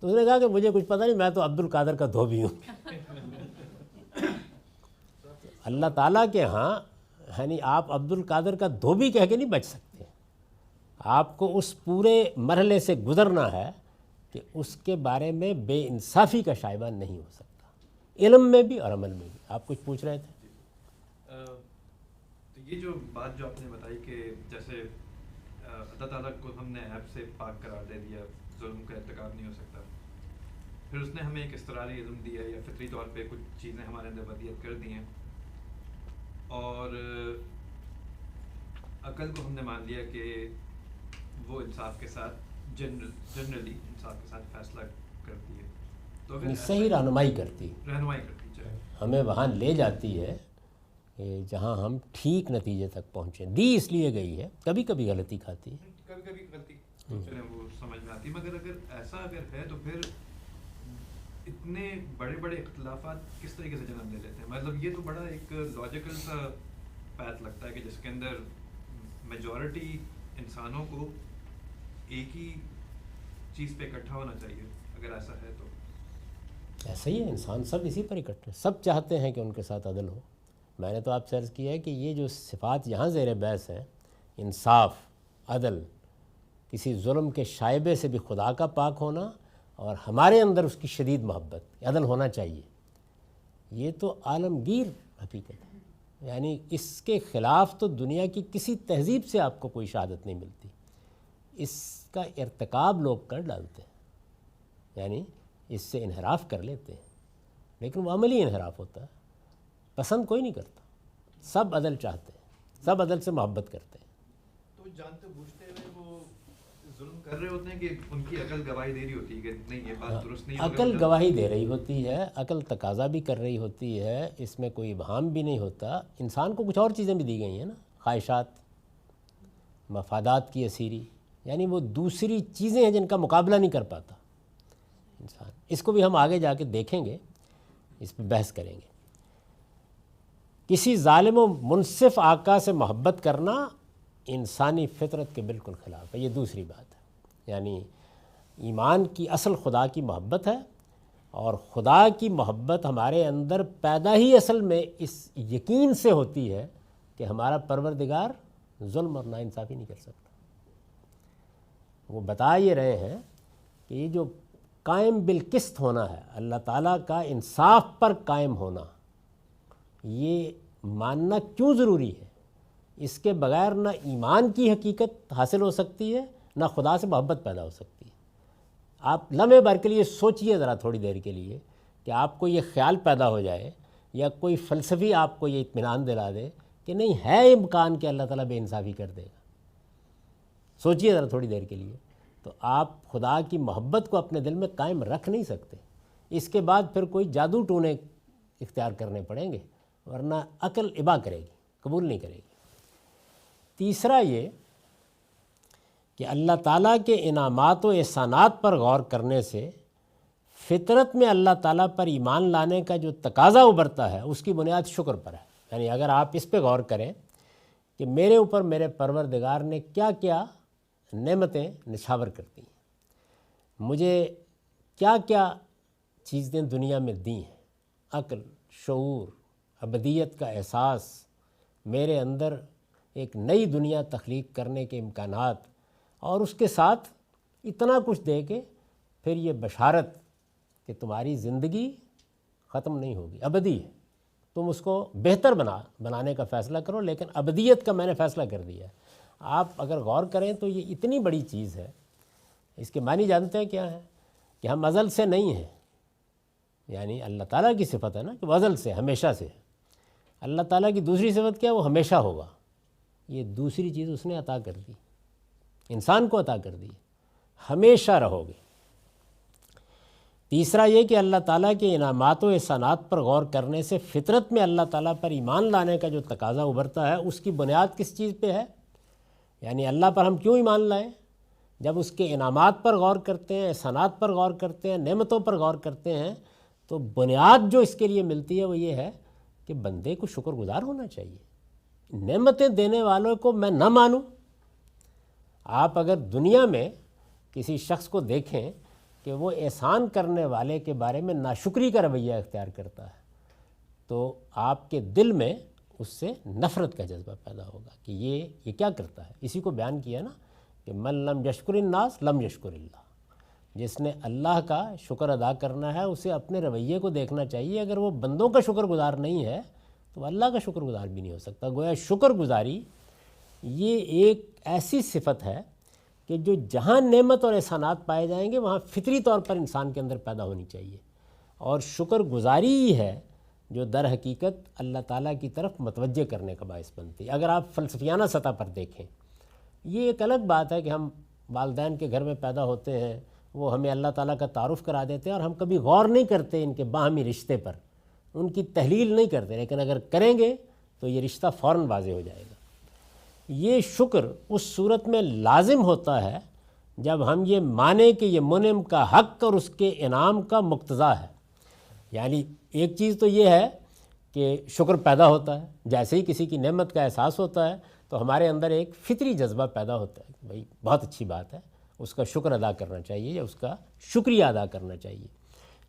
تو اس نے کہا کہ مجھے کچھ پتہ نہیں، میں تو عبد القادر کا دھوبی ہوں۔ اللہ تعالیٰ کے ہاں یعنی آپ عبد القادر کا دھوبی کہہ کے نہیں بچ سکتے، آپ کو اس پورے مرحلے سے گزرنا ہے کہ اس کے بارے میں بے انصافی کا شائبہ نہیں ہو سکتا، علم میں بھی اور عمل میں بھی۔ آپ کچھ پوچھ رہے تھے؟
تو یہ جو بات جو آپ نے بتائی کہ جیسے اللہ تعالیٰ کو ہم نے عیب سے پاک قرار دے دیا، ظلم کا ارتکاب نہیں ہو سکتا، پھر اس نے ہمیں ایک اضطراری علم دیا یا فطری طور پہ کچھ چیزیں ہمارے اندر ودیعت کر دی ہیں، اور عقل کو ہم نے مان لیا کہ وہ انصاف کے ساتھ جنرلی انصاف کے ساتھ فیصلہ کرتی ہے، تو اگر
صحیح رہنمائی کرتی
چاہے
ہمیں وہاں لے جاتی ہے کہ جہاں ہم ٹھیک نتیجے تک پہنچیں، دی اس لیے گئی ہے، کبھی کبھی غلطی کھاتی ہے،
کبھی کبھی غلطی چلیں وہ سمجھ میں آتی ہے، مگر اگر ہے تو پھر اتنے بڑے بڑے اختلافات کس طریقے سے جنم لے لیتے ہیں؟ مطلب یہ تو بڑا ایک لاجیکل سا پیتھ لگتا ہے کہ جس کے اندر میجورٹی انسانوں کو ایک ہی چیز پہ اکٹھا ہونا چاہیے، اگر ایسا ہے تو
ایسا ہی ہے، انسان سب اسی پر اکٹھے، سب چاہتے ہیں کہ ان کے ساتھ عدل ہو۔ میں نے تو آپ سے عرض کیا ہے کہ یہ جو صفات یہاں زیر بحث ہیں، انصاف، عدل، کسی ظلم کے شائبے سے بھی خدا کا پاک ہونا، اور ہمارے اندر اس کی شدید محبت، عدل ہونا چاہیے، یہ تو عالمگیر حقیقت ہے۔ یعنی اس کے خلاف تو دنیا کی کسی تہذیب سے آپ کو کوئی شہادت نہیں ملتی۔ اس کا ارتکاب لوگ کر ڈالتے ہیں، یعنی اس سے انحراف کر لیتے ہیں، لیکن وہ عملی انحراف ہوتا ہے، پسند کوئی نہیں کرتا، سب عدل چاہتے ہیں، سب عدل سے محبت کرتے ہیں۔
تو جانتے بوجھتے ہوئے وہ ظلم کر رہے ہوتے ہیں کہ ان کی عقل گواہی دے رہی ہوتی ہے کہ نہیں یہ بات درست نہیں ہے؟
عقل گواہی دے رہی ہوتی ہے، عقل تقاضا بھی کر رہی ہوتی ہے، اس میں کوئی ابہام بھی نہیں ہوتا۔ انسان کو کچھ اور چیزیں بھی دی گئی ہیں نا، خواہشات، مفادات کی اسیری، یعنی وہ دوسری چیزیں ہیں جن کا مقابلہ نہیں کر پاتا انسان۔ اس کو بھی ہم آگے جا کے دیکھیں گے، اس پہ بحث کریں گے۔ کسی ظالم و منصف آقا سے محبت کرنا انسانی فطرت کے بالکل خلاف ہے، یہ دوسری بات ہے۔ یعنی ایمان کی اصل خدا کی محبت ہے، اور خدا کی محبت ہمارے اندر پیدا ہی اصل میں اس یقین سے ہوتی ہے کہ ہمارا پروردگار ظلم اور ناانصافی نہیں کر سکتا۔ وہ بتا یہ رہے ہیں کہ یہ جو قائم بالقسط ہونا ہے، اللہ تعالیٰ کا انصاف پر قائم ہونا، یہ ماننا کیوں ضروری ہے؟ اس کے بغیر نہ ایمان کی حقیقت حاصل ہو سکتی ہے، نہ خدا سے محبت پیدا ہو سکتی ہے۔ آپ لمحے بھر کے لیے سوچئے ذرا، تھوڑی دیر کے لیے، کہ آپ کو یہ خیال پیدا ہو جائے یا کوئی فلسفی آپ کو یہ اطمینان دلا دے کہ نہیں ہے امکان کہ اللہ تعالیٰ بے انصافی کر دے گا۔ سوچئے ذرا تھوڑی دیر کے لیے، تو آپ خدا کی محبت کو اپنے دل میں قائم رکھ نہیں سکتے۔ اس کے بعد پھر کوئی جادو ٹونے اختیار کرنے پڑیں گے، ورنہ عقل ابا کرے گی، قبول نہیں کرے گی۔ تیسرا یہ کہ اللہ تعالیٰ کے انعامات و احسانات پر غور کرنے سے فطرت میں اللہ تعالیٰ پر ایمان لانے کا جو تقاضا ابھرتا ہے، اس کی بنیاد شکر پر ہے۔ یعنی اگر آپ اس پہ غور کریں کہ میرے اوپر میرے پروردگار نے کیا کیا نعمتیں نچھاور کرتی ہیں، مجھے کیا کیا چیزیں دنیا میں دی ہیں، عقل، شعور، ابدیت کا احساس، میرے اندر ایک نئی دنیا تخلیق کرنے کے امکانات، اور اس کے ساتھ اتنا کچھ دے کے پھر یہ بشارت کہ تمہاری زندگی ختم نہیں ہوگی، ابدی ہے، تم اس کو بہتر بنانے کا فیصلہ کرو، لیکن ابدیت کا میں نے فیصلہ کر دیا ہے۔ آپ اگر غور کریں تو یہ اتنی بڑی چیز ہے، اس کے معنی جانتے ہیں کیا ہے؟ کہ ہم ازل سے نہیں ہیں، یعنی اللہ تعالیٰ کی صفت ہے نا کہ وہ ازل سے، ہمیشہ سے ہے۔ اللہ تعالیٰ کی دوسری صفت کیا؟ وہ ہمیشہ ہوگا۔ یہ دوسری چیز اس نے عطا کر دی، انسان کو عطا کر دی، ہمیشہ رہو گے۔ تیسرا یہ کہ اللہ تعالیٰ کے انعامات و احسانات پر غور کرنے سے فطرت میں اللہ تعالیٰ پر ایمان لانے کا جو تقاضا ابھرتا ہے، اس کی بنیاد کس چیز پہ ہے؟ یعنی اللہ پر ہم کیوں ایمان لائیں؟ جب اس کے انعامات پر غور کرتے ہیں، احسانات پر غور کرتے ہیں، نعمتوں پر غور کرتے ہیں، تو بنیاد جو اس کے لیے ملتی ہے وہ یہ ہے کہ بندے کو شکر گزار ہونا چاہیے۔ نعمتیں دینے والوں کو میں نہ مانوں؟ آپ اگر دنیا میں کسی شخص کو دیکھیں کہ وہ احسان کرنے والے کے بارے میں ناشکری کا رویہ اختیار کرتا ہے، تو آپ کے دل میں اس سے نفرت کا جذبہ پیدا ہوگا کہ یہ کیا کرتا ہے۔ اسی کو بیان کیا نا کہ من لم یشکر الناس لم یشکر اللہ۔ جس نے اللہ کا شکر ادا کرنا ہے، اسے اپنے رویے کو دیکھنا چاہیے۔ اگر وہ بندوں کا شکر گزار نہیں ہے تو اللہ کا شکر گزار بھی نہیں ہو سکتا۔ گویا شکر گزاری یہ ایک ایسی صفت ہے کہ جو جہاں نعمت اور احسانات پائے جائیں گے وہاں فطری طور پر انسان کے اندر پیدا ہونی چاہیے، اور شکر گزاری ہی ہے جو در حقیقت اللہ تعالیٰ کی طرف متوجہ کرنے کا باعث بنتی ہے۔ اگر آپ فلسفیانہ سطح پر دیکھیں، یہ ایک الگ بات ہے کہ ہم والدین کے گھر میں پیدا ہوتے ہیں، وہ ہمیں اللہ تعالیٰ کا تعارف کرا دیتے ہیں، اور ہم کبھی غور نہیں کرتے ان کے باہمی رشتے پر، ان کی تحلیل نہیں کرتے، لیکن اگر کریں گے تو یہ رشتہ فوراً واضح ہو جائے گا۔ یہ شکر اس صورت میں لازم ہوتا ہے جب ہم یہ مانیں کہ یہ منعم کا حق اور اس کے انعام کا مقتضا ہے۔ یعنی ایک چیز تو یہ ہے کہ شکر پیدا ہوتا ہے، جیسے ہی کسی کی نعمت کا احساس ہوتا ہے تو ہمارے اندر ایک فطری جذبہ پیدا ہوتا ہے کہ بھائی بہت اچھی بات ہے، اس کا شکر ادا کرنا چاہیے یا اس کا شکریہ ادا کرنا چاہیے۔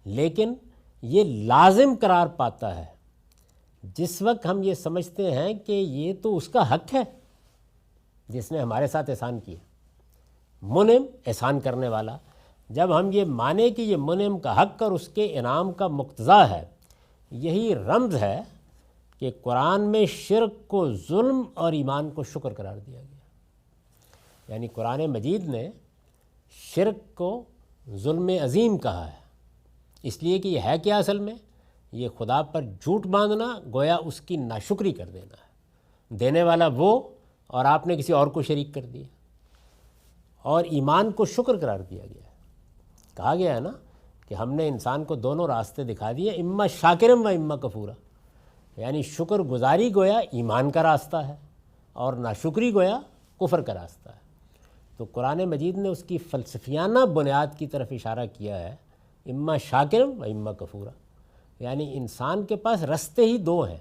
لیکن یہ لازم قرار پاتا ہے جس وقت ہم یہ سمجھتے ہیں کہ یہ تو اس کا حق ہے جس نے ہمارے ساتھ احسان کیا، منعم احسان کرنے والا۔ جب ہم یہ مانیں کہ یہ منعم کا حق اور اس کے انعام کا مقتضا ہے، یہی رمز ہے کہ قرآن میں شرک کو ظلم اور ایمان کو شکر قرار دیا گیا۔ یعنی قرآن مجید نے شرک کو ظلم عظیم کہا ہے، اس لیے کہ یہ ہے کیا اصل میں؟ یہ خدا پر جھوٹ باندھنا، گویا اس کی ناشکری کر دینا ہے۔ دینے والا وہ اور آپ نے کسی اور کو شریک کر دیا، اور ایمان کو شکر قرار دیا گیا ہے۔ کہا گیا ہے نا کہ ہم نے انسان کو دونوں راستے دکھا دیے، اما شاکرم و اما کفورا، یعنی شکر گزاری گویا ایمان کا راستہ ہے اور ناشکری گویا کفر کا راستہ ہے۔ تو قرآن مجید نے اس کی فلسفیانہ بنیاد کی طرف اشارہ کیا ہے، اما شاکرم و اما کفورا، یعنی انسان کے پاس رستے ہی دو ہیں،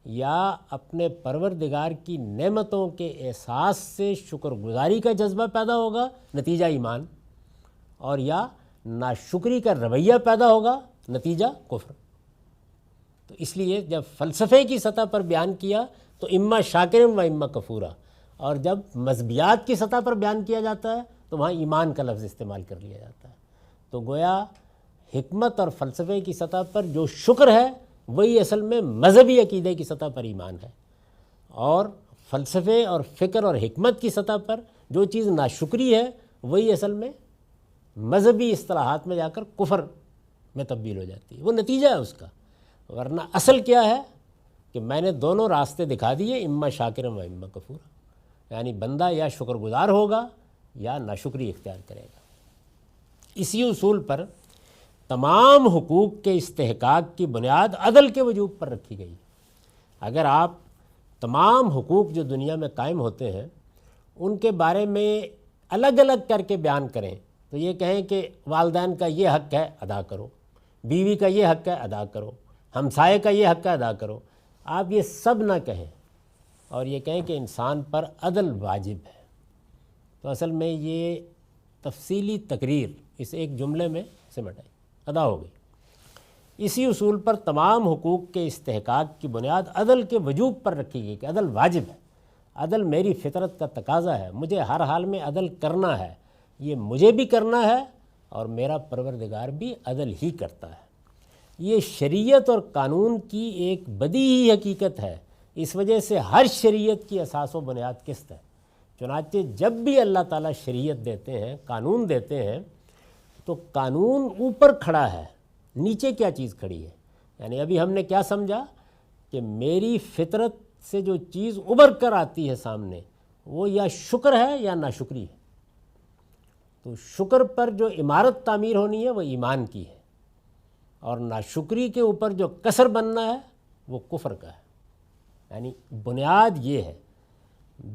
یا اپنے پروردگار کی نعمتوں کے احساس سے شکر گزاری کا جذبہ پیدا ہوگا، نتیجہ ایمان، اور یا ناشکری کا رویہ پیدا ہوگا، نتیجہ کفر۔ تو اس لیے جب فلسفے کی سطح پر بیان کیا تو اما شاکرم و اما کفورا، اور جب مذہبیات کی سطح پر بیان کیا جاتا ہے تو وہاں ایمان کا لفظ استعمال کر لیا جاتا ہے۔ تو گویا حکمت اور فلسفے کی سطح پر جو شکر ہے وہی اصل میں مذہبی عقیدے کی سطح پر ایمان ہے، اور فلسفے اور فکر اور حکمت کی سطح پر جو چیز ناشکری ہے وہی اصل میں مذہبی اصطلاحات میں جا کر کفر میں تبدیل ہو جاتی ہے، وہ نتیجہ ہے اس کا۔ ورنہ اصل کیا ہے کہ میں نے دونوں راستے دکھا دیے، اما شاکرم و اما کفورا، یعنی بندہ یا شکر گزار ہوگا یا ناشکری اختیار کرے گا۔ اسی اصول پر تمام حقوق کے استحقاق کی بنیاد عدل کے وجوب پر رکھی گئی۔ اگر آپ تمام حقوق جو دنیا میں قائم ہوتے ہیں ان کے بارے میں الگ الگ کر کے بیان کریں تو یہ کہیں کہ والدین کا یہ حق ہے ادا کرو، بیوی کا یہ حق ہے ادا کرو، ہمسائے کا یہ حق ہے ادا کرو، آپ یہ سب نہ کہیں اور یہ کہیں کہ انسان پر عدل واجب ہے، تو اصل میں یہ تفصیلی تقریر اس ایک جملے میں سمٹ آئی، ادا ہو گئی۔ اسی اصول پر تمام حقوق کے استحقاق کی بنیاد عدل کے وجوب پر رکھی گئی کہ عدل واجب ہے، عدل میری فطرت کا تقاضا ہے، مجھے ہر حال میں عدل کرنا ہے، یہ مجھے بھی کرنا ہے اور میرا پروردگار بھی عدل ہی کرتا ہے۔ یہ شریعت اور قانون کی ایک بدیہی حقیقت ہے، اس وجہ سے ہر شریعت کی اساس و بنیاد قسط ہے۔ چنانچہ جب بھی اللہ تعالیٰ شریعت دیتے ہیں، قانون دیتے ہیں، تو قانون اوپر کھڑا ہے، نیچے کیا چیز کھڑی ہے؟ یعنی ابھی ہم نے کیا سمجھا کہ میری فطرت سے جو چیز ابھر کر آتی ہے سامنے وہ یا شکر ہے یا ناشکری ہے۔ تو شکر پر جو عمارت تعمیر ہونی ہے وہ ایمان کی ہے، اور ناشکری کے اوپر جو کسر بننا ہے وہ کفر کا ہے۔ یعنی بنیاد یہ ہے۔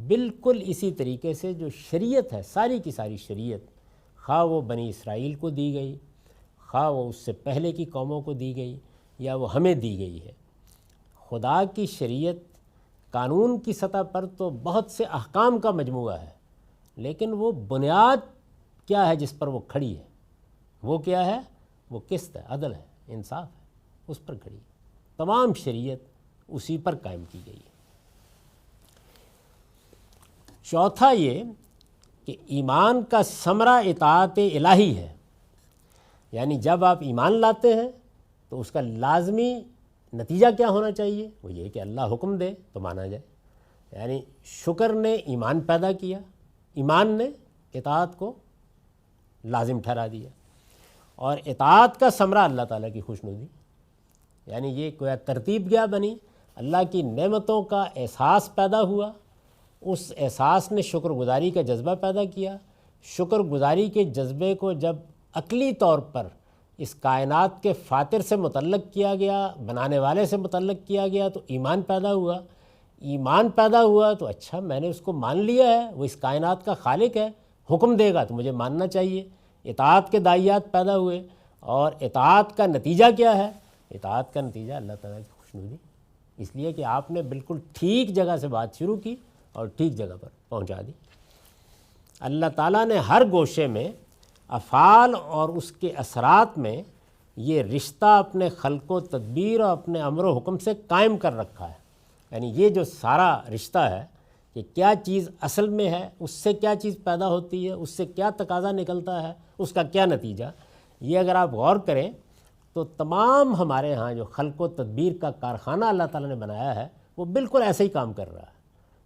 بالکل اسی طریقے سے جو شریعت ہے، ساری کی ساری شریعت، خواہ وہ بنی اسرائیل کو دی گئی، خواہ وہ اس سے پہلے کی قوموں کو دی گئی، یا وہ ہمیں دی گئی ہے، خدا کی شریعت قانون کی سطح پر تو بہت سے احکام کا مجموعہ ہے، لیکن وہ بنیاد کیا ہے جس پر وہ کھڑی ہے؟ وہ کیا ہے؟ وہ قسط ہے، عدل ہے، انصاف ہے، اس پر کھڑی ہے۔ تمام شریعت اسی پر قائم کی گئی ہے۔ چوتھا یہ کہ ایمان کا ثمرہ اطاعت الہی ہے، یعنی جب آپ ایمان لاتے ہیں تو اس کا لازمی نتیجہ کیا ہونا چاہیے؟ وہ یہ کہ اللہ حکم دے تو مانا جائے۔ یعنی شکر نے ایمان پیدا کیا، ایمان نے اطاعت کو لازم ٹھہرا دیا، اور اطاعت کا ثمرہ اللہ تعالیٰ کی خوشنودی، یعنی یہ کوئی ترتیب کیا بنی، اللہ کی نعمتوں کا احساس پیدا ہوا، اس احساس نے شکر گزاری کا جذبہ پیدا کیا، شکر گزاری کے جذبے کو جب عقلی طور پر اس کائنات کے فاطر سے متعلق کیا گیا، بنانے والے سے متعلق کیا گیا، تو ایمان پیدا ہوا۔ ایمان پیدا ہوا تو اچھا میں نے اس کو مان لیا ہے، وہ اس کائنات کا خالق ہے، حکم دے گا تو مجھے ماننا چاہیے۔ اطاعت کے داعیات پیدا ہوئے، اور اطاعت کا نتیجہ کیا ہے؟ اطاعت کا نتیجہ اللہ تعالیٰ کی خوشنودی، اس لیے کہ آپ نے بالکل ٹھیک جگہ سے بات شروع کی اور ٹھیک جگہ پر پہنچا دی۔ اللہ تعالیٰ نے ہر گوشے میں افعال اور اس کے اثرات میں یہ رشتہ اپنے خلق و تدبیر اور اپنے امر و حکم سے قائم کر رکھا ہے۔ یعنی یہ جو سارا رشتہ ہے کہ کیا چیز اصل میں ہے، اس سے کیا چیز پیدا ہوتی ہے، اس سے کیا تقاضا نکلتا ہے، اس کا کیا نتیجہ، یہ اگر آپ غور کریں تو تمام ہمارے ہاں جو خلق و تدبیر کا کارخانہ اللہ تعالیٰ نے بنایا ہے وہ بالکل ایسے ہی کام کر رہا ہے۔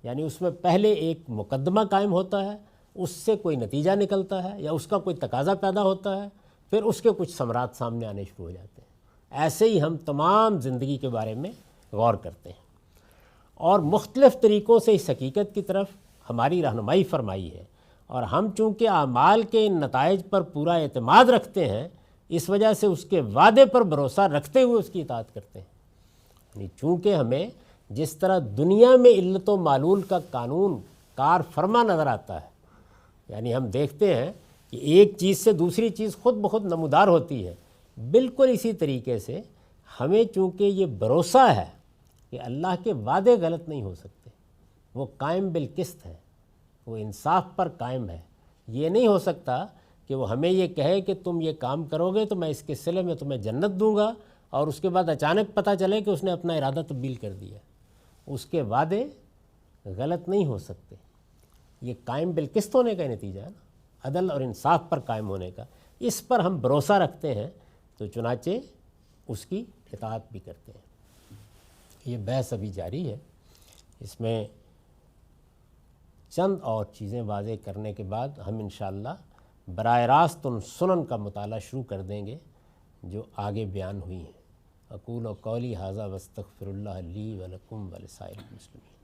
یعنی اس میں پہلے ایک مقدمہ قائم ہوتا ہے، اس سے کوئی نتیجہ نکلتا ہے یا اس کا کوئی تقاضا پیدا ہوتا ہے، پھر اس کے کچھ ثمرات سامنے آنے شروع ہو جاتے ہیں۔ ایسے ہی ہم تمام زندگی کے بارے میں غور کرتے ہیں، اور مختلف طریقوں سے اس حقیقت کی طرف ہماری رہنمائی فرمائی ہے، اور ہم چونکہ اعمال کے ان نتائج پر پورا اعتماد رکھتے ہیں، اس وجہ سے اس کے وعدے پر بھروسہ رکھتے ہوئے اس کی اطاعت کرتے ہیں۔ یعنی چونکہ ہمیں جس طرح دنیا میں علت و معلول کا قانون کار فرما نظر آتا ہے، یعنی ہم دیکھتے ہیں کہ ایک چیز سے دوسری چیز خود بخود نمودار ہوتی ہے، بالکل اسی طریقے سے ہمیں چونکہ یہ بھروسہ ہے کہ اللہ کے وعدے غلط نہیں ہو سکتے، وہ قائم بالقسط ہے، وہ انصاف پر قائم ہے۔ یہ نہیں ہو سکتا کہ وہ ہمیں یہ کہے کہ تم یہ کام کرو گے تو میں اس کے صلے میں تمہیں جنت دوں گا، اور اس کے بعد اچانک پتہ چلے کہ اس نے اپنا ارادہ تبدیل کر دیا۔ اس کے وعدے غلط نہیں ہو سکتے۔ یہ قائم بالقسط ہونے کا نتیجہ ہے نا، عدل اور انصاف پر قائم ہونے کا۔ اس پر ہم بھروسہ رکھتے ہیں تو چنانچہ اس کی اطاعت بھی کرتے ہیں۔ یہ بحث ابھی جاری ہے، اس میں چند اور چیزیں واضح کرنے کے بعد ہم انشاءاللہ براہ راست ان سنن کا مطالعہ شروع کر دیں گے جو آگے بیان ہوئی ہیں۔ اقول قولی ھذا واستغفر اللہ لی ولکم ولسائر المسلمین۔